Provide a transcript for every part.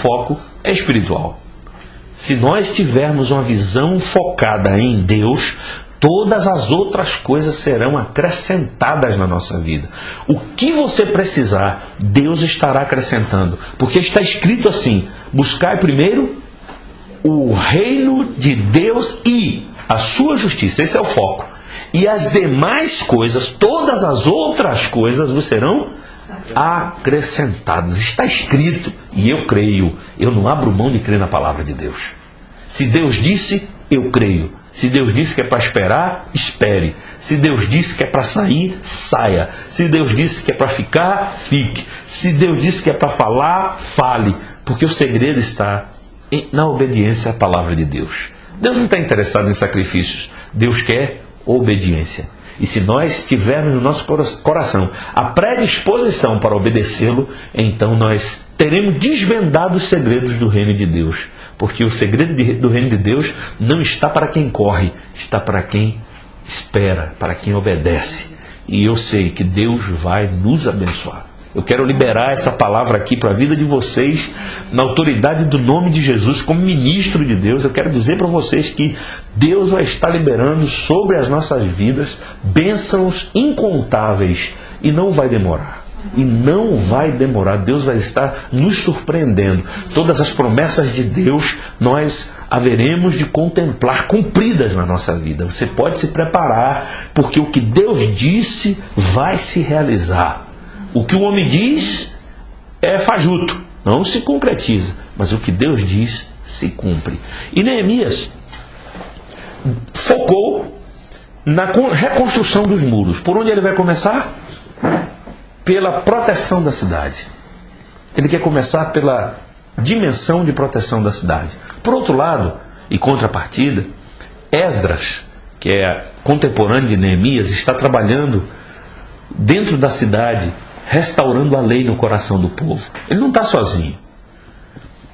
foco é espiritual. Se nós tivermos uma visão focada em Deus, todas as outras coisas serão acrescentadas na nossa vida. O que você precisar, Deus estará acrescentando. Porque está escrito assim: buscai primeiro o reino de Deus e a sua justiça. Esse é o foco. E as demais coisas, todas as outras coisas, vos serão acrescentadas. Está escrito. E eu creio. Eu não abro mão de crer na palavra de Deus. Se Deus disse, eu creio. Se Deus disse que é para esperar, espere. Se Deus disse que é para sair, saia. Se Deus disse que é para ficar, fique. Se Deus disse que é para falar, fale. Porque o segredo está na obediência à palavra de Deus. Deus não está interessado em sacrifícios. Deus quer obediência. E se nós tivermos no nosso coração a predisposição para obedecê-lo, então nós teremos desvendado os segredos do reino de Deus. Porque o segredo do reino de Deus não está para quem corre, está para quem espera, para quem obedece. E eu sei que Deus vai nos abençoar. Eu quero liberar essa palavra aqui para a vida de vocês, na autoridade do nome de Jesus, como ministro de Deus. Eu quero dizer para vocês que Deus vai estar liberando sobre as nossas vidas bênçãos incontáveis e não vai demorar. E não vai demorar. Deus vai estar nos surpreendendo. Todas as promessas de Deus nós haveremos de contemplar cumpridas na nossa vida. Você pode se preparar, porque o que Deus disse vai se realizar. O que o homem diz é fajuto, não se concretiza. Mas o que Deus diz se cumpre. E Neemias focou na reconstrução dos muros. Por onde ele vai começar? Pela proteção da cidade. Ele quer começar pela dimensão de proteção da cidade. Por outro lado, e contrapartida, Esdras, que é contemporâneo de Neemias, está trabalhando dentro da cidade, restaurando a lei no coração do povo. Ele não está sozinho.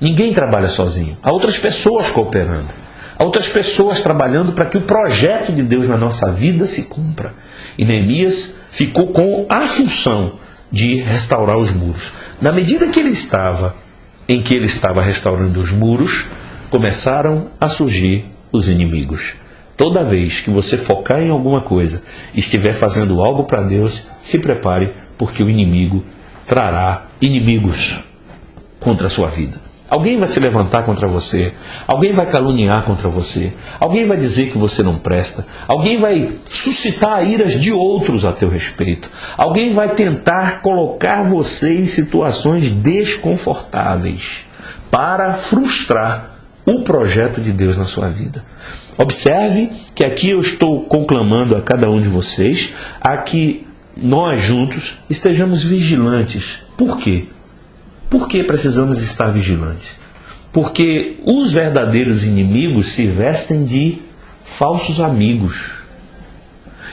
Ninguém trabalha sozinho. Há outras pessoas cooperando. Há outras pessoas trabalhando para que o projeto de Deus na nossa vida se cumpra. E Neemias ficou com a função de restaurar os muros. Na medida que ele estava restaurando os muros, começaram a surgir os inimigos. Toda vez que você focar em alguma coisa e estiver fazendo algo para Deus, se prepare, porque o inimigo trará inimigos contra a sua vida. Alguém vai se levantar contra você, alguém vai caluniar contra você, alguém vai dizer que você não presta, alguém vai suscitar iras de outros a teu respeito, alguém vai tentar colocar você em situações desconfortáveis para frustrar o projeto de Deus na sua vida. Observe que aqui eu estou conclamando a cada um de vocês a que nós juntos estejamos vigilantes. Por quê? Por que precisamos estar vigilantes? Porque os verdadeiros inimigos se vestem de falsos amigos.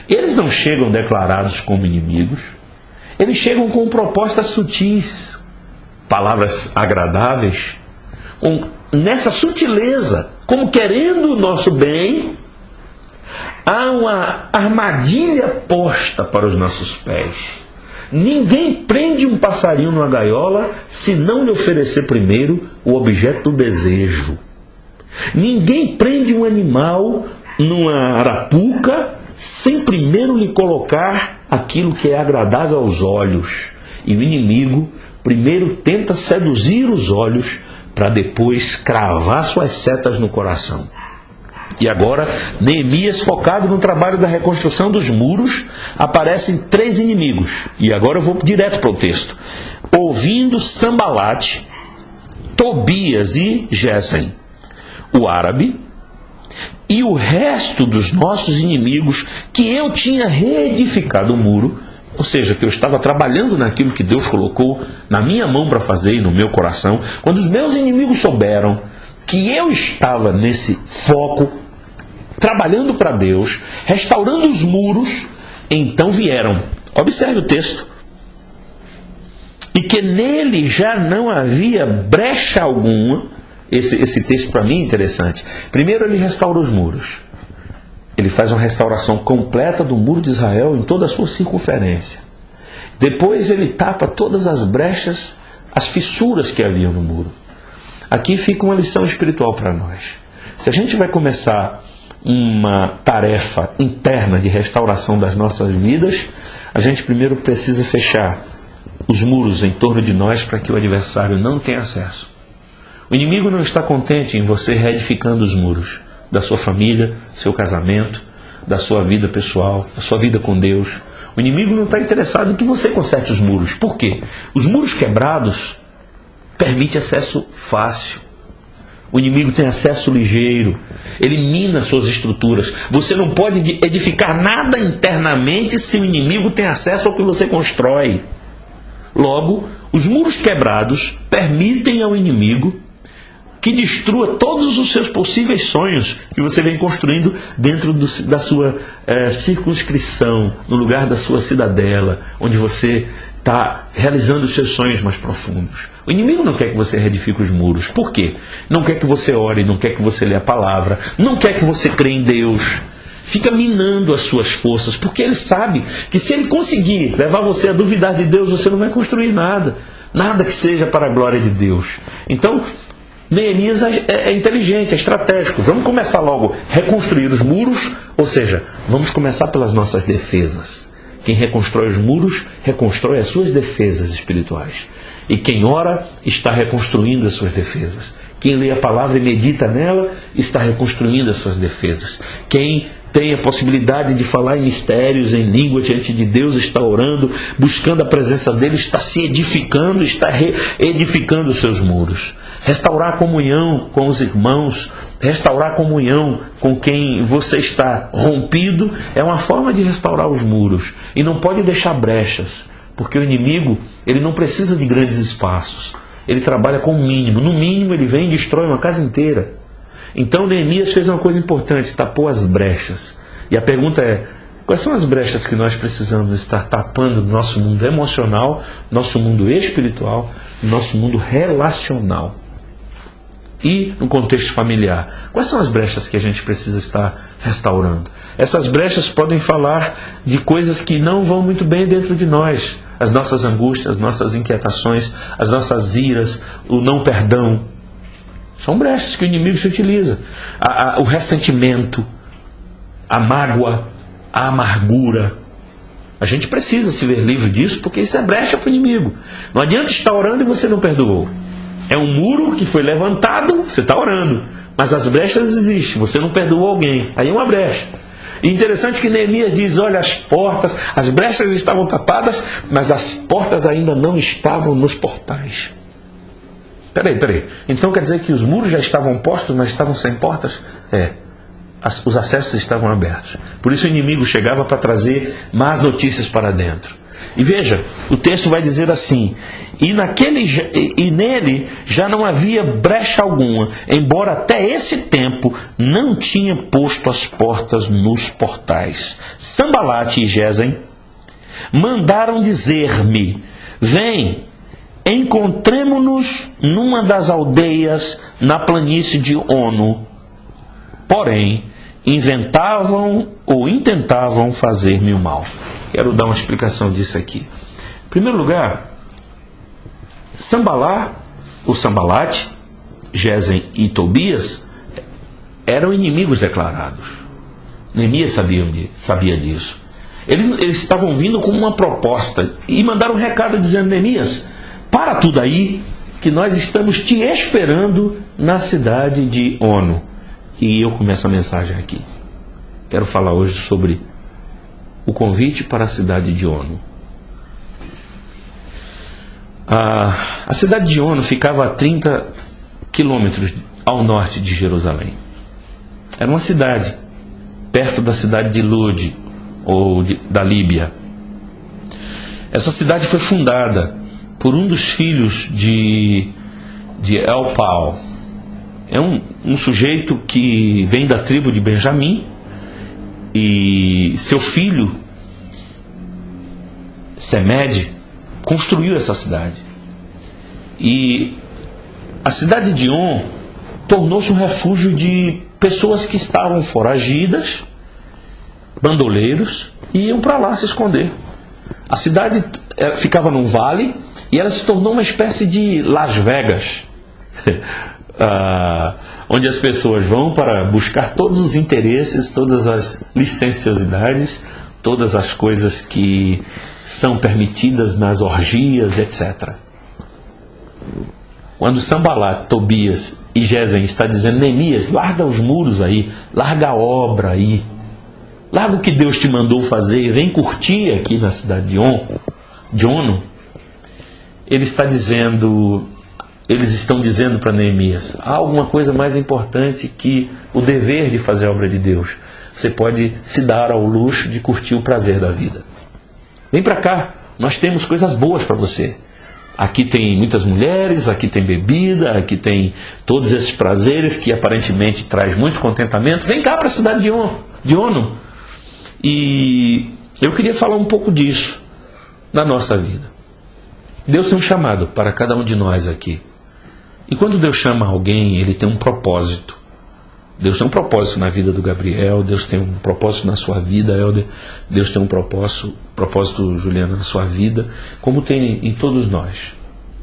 Eles não chegam declarados como inimigos. Eles chegam com propostas sutis, palavras agradáveis, nessa sutileza, como querendo o nosso bem. Há uma armadilha posta para os nossos pés. Ninguém prende um passarinho numa gaiola se não lhe oferecer primeiro o objeto do desejo. Ninguém prende um animal numa arapuca sem primeiro lhe colocar aquilo que é agradável aos olhos. E o inimigo primeiro tenta seduzir os olhos para depois cravar suas setas no coração. E agora, Neemias, focado no trabalho da reconstrução dos muros, aparecem 3 inimigos. E agora eu vou direto para o texto. Ouvindo Sambalate, Tobias e Gesem, o árabe, e o resto dos nossos inimigos, que eu tinha reedificado o muro, ou seja, que eu estava trabalhando naquilo que Deus colocou na minha mão para fazer e no meu coração. Quando os meus inimigos souberam que eu estava nesse foco, trabalhando para Deus, restaurando os muros, então vieram. Observe o texto. E que nele já não havia brecha alguma. Esse texto para mim é interessante. Primeiro ele restaura os muros. Ele faz uma restauração completa do muro de Israel em toda a sua circunferência. Depois ele tapa todas as brechas, as fissuras que havia no muro. aqui fica uma lição espiritual para nós. Se a gente vai começar uma tarefa interna de restauração das nossas vidas, a gente primeiro precisa fechar os muros em torno de nós para que o adversário não tenha acesso. O inimigo não está contente em você reedificando os muros da sua família, seu casamento, da sua vida pessoal, da sua vida com Deus. O inimigo não está interessado em que você conserte os muros. Por quê? Os muros quebrados permitem acesso fácil. O inimigo tem acesso ligeiro. Ele mina suas estruturas. Você não pode edificar nada internamente se o inimigo tem acesso ao que você constrói. Logo, os muros quebrados permitem ao inimigo que destrua todos os seus possíveis sonhos que você vem construindo dentro da sua circunscrição, no lugar da sua cidadela, onde você está realizando os seus sonhos mais profundos. O inimigo não quer que você reedifique os muros. Por quê? Não quer que você ore, não quer que você lê a palavra, não quer que você crê em Deus. Fica minando as suas forças, porque ele sabe que se ele conseguir levar você a duvidar de Deus, você não vai construir nada. Nada que seja para a glória de Deus. Então, Neemias é inteligente, é estratégico. Vamos começar logo a reconstruir os muros, ou seja, vamos começar pelas nossas defesas. Quem reconstrói os muros, reconstrói as suas defesas espirituais. E quem ora, está reconstruindo as suas defesas. Quem lê a palavra e medita nela, está reconstruindo as suas defesas. Quem tem a possibilidade de falar em mistérios, em língua diante de Deus, está orando, buscando a presença dele, está se edificando, está reedificando os seus muros. Restaurar a comunhão com os irmãos, restaurar a comunhão com quem você está rompido, é uma forma de restaurar os muros. E não pode deixar brechas, porque o inimigo ele não precisa de grandes espaços. Ele trabalha com o mínimo. No mínimo ele vem e destrói uma casa inteira. Então Neemias fez uma coisa importante, tapou as brechas. E a pergunta é, quais são as brechas que nós precisamos estar tapando no nosso mundo emocional, nosso mundo espiritual, nosso mundo relacional? E no contexto familiar, quais são as brechas que a gente precisa estar restaurando? Essas brechas podem falar de coisas que não vão muito bem dentro de nós. As nossas angústias, as nossas inquietações, as nossas iras, o não perdão. São brechas que o inimigo se utiliza. O ressentimento, a mágoa, a amargura. A gente precisa se ver livre disso, porque isso é brecha para o inimigo. Não adianta estar orando e você não perdoou. É um muro que foi levantado, você está orando. Mas as brechas existem, você não perdoou alguém. Aí é uma brecha. E interessante que Neemias diz, olha, as portas, as brechas estavam tapadas, mas as portas ainda não estavam nos portais. Peraí. Então quer dizer que os muros já estavam postos, mas estavam sem portas? Os acessos estavam abertos. Por isso o inimigo chegava para trazer más notícias para dentro. E veja, o texto vai dizer assim, e nele já não havia brecha alguma, embora até esse tempo não tinha posto as portas nos portais. Sambalate e Gesem mandaram dizer-me, vem, encontremo-nos numa das aldeias na planície de Ono. Porém, inventavam ou intentavam fazer-me o mal. Quero dar uma explicação disso aqui. Em primeiro lugar, Sambalate, Gesem e Tobias eram inimigos declarados. Neemias sabia disso. Eles estavam vindo com uma proposta e mandaram um recado dizendo, Neemias, para tudo aí, que nós estamos te esperando na cidade de Ono. E eu começo a mensagem aqui. Quero falar hoje sobre o convite para a cidade de Ono. A cidade de Ono ficava a 30 quilômetros ao norte de Jerusalém. Era uma cidade, perto da cidade de Lud, ou da Líbia. Essa cidade foi fundada por um dos filhos de Elpal. É um sujeito que vem da tribo de Benjamim, e seu filho, Semed, construiu essa cidade. E a cidade de On tornou-se um refúgio de pessoas que estavam foragidas, bandoleiros, e iam para lá se esconder. A cidade ficava num vale e ela se tornou uma espécie de Las Vegas. onde as pessoas vão para buscar todos os interesses, todas as licenciosidades, todas as coisas que são permitidas nas orgias, etc. Quando Sanbalat, Tobias e Gesem está dizendo: Neemias, larga os muros aí, larga a obra aí, larga o que Deus te mandou fazer e vem curtir aqui na cidade de Ono, eles estão dizendo para Neemias: há alguma coisa mais importante que o dever de fazer a obra de Deus. Você pode se dar ao luxo de curtir o prazer da vida. Vem para cá, nós temos coisas boas para você. Aqui tem muitas mulheres, aqui tem bebida, aqui tem todos esses prazeres que aparentemente traz muito contentamento. Vem cá para a cidade de Ono. E eu queria falar um pouco disso na nossa vida. Deus tem um chamado para cada um de nós aqui. E quando Deus chama alguém, Ele tem um propósito. Deus tem um propósito na vida do Gabriel, Deus tem um propósito na sua vida, Helder, Deus tem um propósito, Juliana, na sua vida, como tem em todos nós.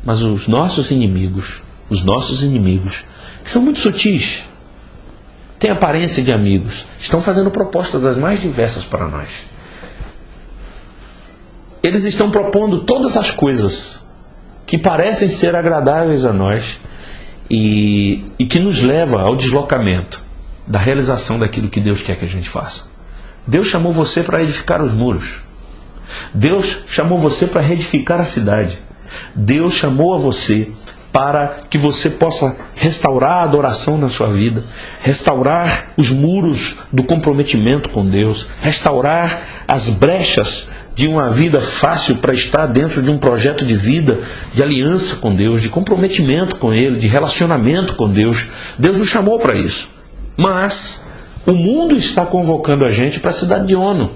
Mas os nossos inimigos, que são muito sutis, têm aparência de amigos, estão fazendo propostas das mais diversas para nós. Eles estão propondo todas as coisas que parecem ser agradáveis a nós e que nos leva ao deslocamento da realização daquilo que Deus quer que a gente faça. Deus chamou você para edificar os muros. Deus chamou você para reedificar a cidade. Deus chamou a você para que você possa restaurar a adoração na sua vida, restaurar os muros do comprometimento com Deus, restaurar as brechas de uma vida fácil para estar dentro de um projeto de vida, de aliança com Deus, de comprometimento com Ele, de relacionamento com Deus. Deus nos chamou para isso. Mas o mundo está convocando a gente para a cidade de Ono.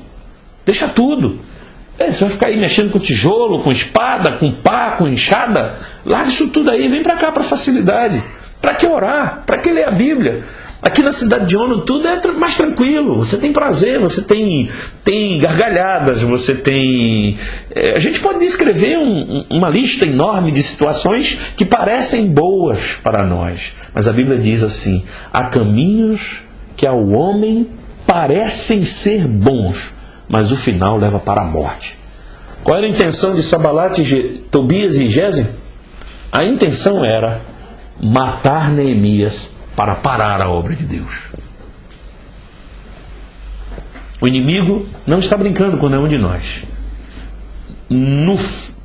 Deixa tudo. Você vai ficar aí mexendo com tijolo, com espada, com pá, com enxada? Larga isso tudo aí, vem para cá para facilidade. Para que orar? Para que ler a Bíblia? Aqui na cidade de Ono tudo é mais tranquilo. Você tem prazer, você tem gargalhadas, você tem... A gente pode descrever uma lista enorme de situações que parecem boas para nós. Mas a Bíblia diz assim: há caminhos que ao homem parecem ser bons, mas o final leva para a morte. Qual era a intenção de Sanbalat, Tobias e Gesem? A intenção era matar Neemias para parar a obra de Deus. O inimigo não está brincando com nenhum de nós.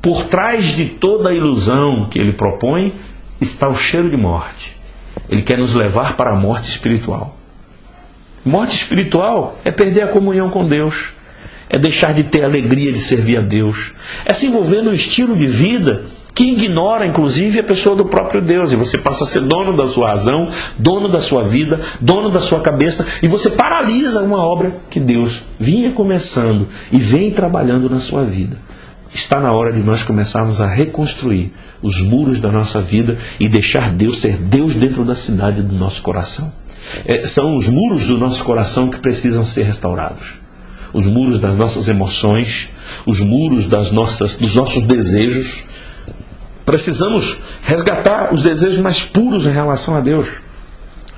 Por trás de toda a ilusão que ele propõe está o cheiro de morte. Ele quer nos levar para a morte espiritual. Morte espiritual é perder a comunhão com Deus, é deixar de ter a alegria de servir a Deus, é se envolver num estilo de vida que ignora, inclusive, a pessoa do próprio Deus. E você passa a ser dono da sua razão, dono da sua vida, dono da sua cabeça, e você paralisa uma obra que Deus vinha começando e vem trabalhando na sua vida. Está na hora de nós começarmos a reconstruir os muros da nossa vida e deixar Deus ser Deus dentro da cidade do nosso coração. São os muros do nosso coração que precisam ser restaurados. Os muros das nossas emoções, os muros dos nossos desejos. Precisamos resgatar os desejos mais puros em relação a Deus,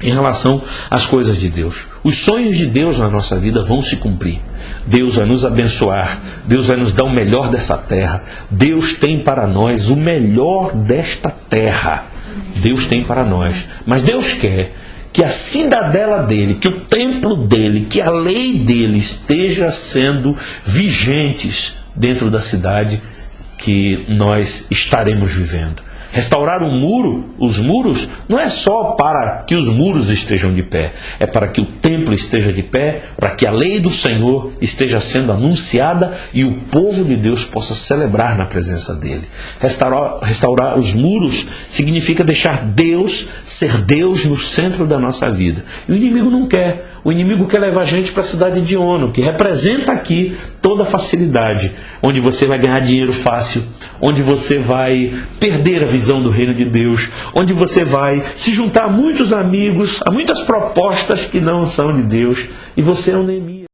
em relação às coisas de Deus. Os sonhos de Deus na nossa vida vão se cumprir. Deus vai nos abençoar, Deus vai nos dar o melhor dessa terra. Deus tem para nós o melhor desta terra. Deus tem para nós. Mas Deus quer que a cidadela dele, que o templo dele, que a lei dele esteja sendo vigentes dentro da cidade que nós estaremos vivendo. Restaurar os muros, não é só para que os muros estejam de pé, é para que o templo esteja de pé, para que a lei do Senhor esteja sendo anunciada e o povo de Deus possa celebrar na presença dele. Restaurar os muros significa deixar Deus ser Deus no centro da nossa vida. E o inimigo não quer. O inimigo quer levar a gente para a cidade de Ono, que representa aqui toda a facilidade, onde você vai ganhar dinheiro fácil, onde você vai perder a visão do reino de Deus, onde você vai se juntar a muitos amigos, a muitas propostas que não são de Deus, e você é um Neemias.